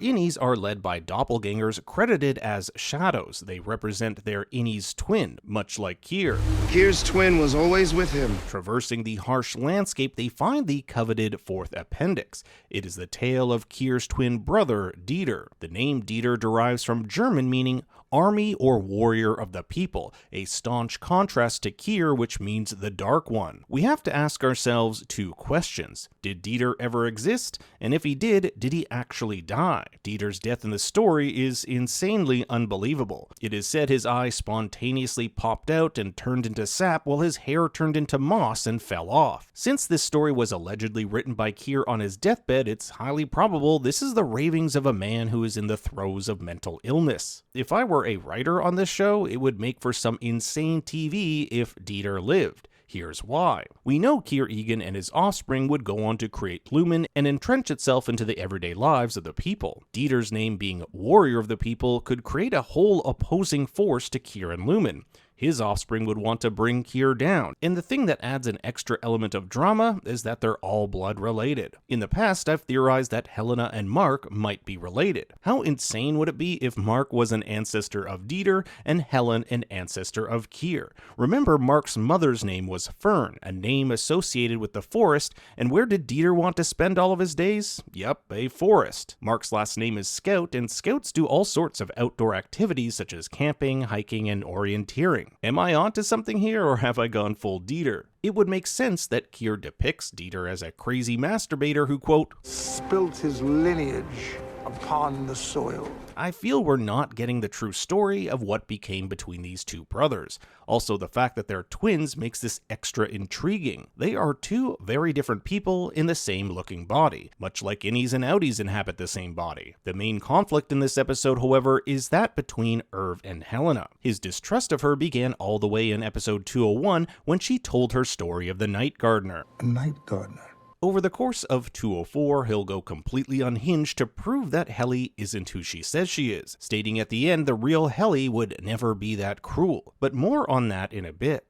Innies are led by doppelgangers credited as shadows. They represent their innie's twin, much like Kier. Kier's twin was always with him. Traversing the harsh landscape, they find the coveted fourth appendix. It is the tale of Kier's twin brother, Dieter. The name Dieter derives from German meaning army or warrior of the people, a staunch contrast to Kier, which means the dark one. We have to ask ourselves two questions. Did Dieter ever exist? And if he did he actually die? Dieter's death in the story is insanely unbelievable. It is said his eye spontaneously popped out and turned into sap while his hair turned into moss and fell off. Since this story was allegedly written by Kier on his deathbed, it's highly probable this is the ravings of a man who is in the throes of mental illness. If I were a writer on this show, it would make for some insane TV if Dieter lived. Here's why. We know Kier Egan and his offspring would go on to create Lumon and entrench itself into the everyday lives of the people. Dieter's name being warrior of the people could create a whole opposing force to Kier and Lumon. His offspring would want to bring Kier down, and the thing that adds an extra element of drama is that they're all blood related. In the past, I've theorized that Helena and Mark might be related. How insane would it be if Mark was an ancestor of Dieter and Helen an ancestor of Kier? Remember, Mark's mother's name was Fern, a name associated with the forest, and where did Dieter want to spend all of his days? Yep, a forest. Mark's last name is Scout, and scouts do all sorts of outdoor activities such as camping, hiking, and orienteering. Am I onto something here, or have I gone full Dieter? It would make sense that Kier depicts Dieter as a crazy masturbator who, quote, spilt his lineage upon the soil. I feel we're not getting the true story of what became between these two brothers. Also, the fact that they're twins makes this extra intriguing. They are two very different people in the same looking body, much like innies and outies inhabit the same body. The main conflict in this episode, however, is that between Irv and Helena. His distrust of her began all the way in episode 201 when she told her story of the night gardener. A night gardener. Over the course of 204, he'll go completely unhinged to prove that Helly isn't who she says she is, stating at the end the real Helly would never be that cruel. But more on that in a bit.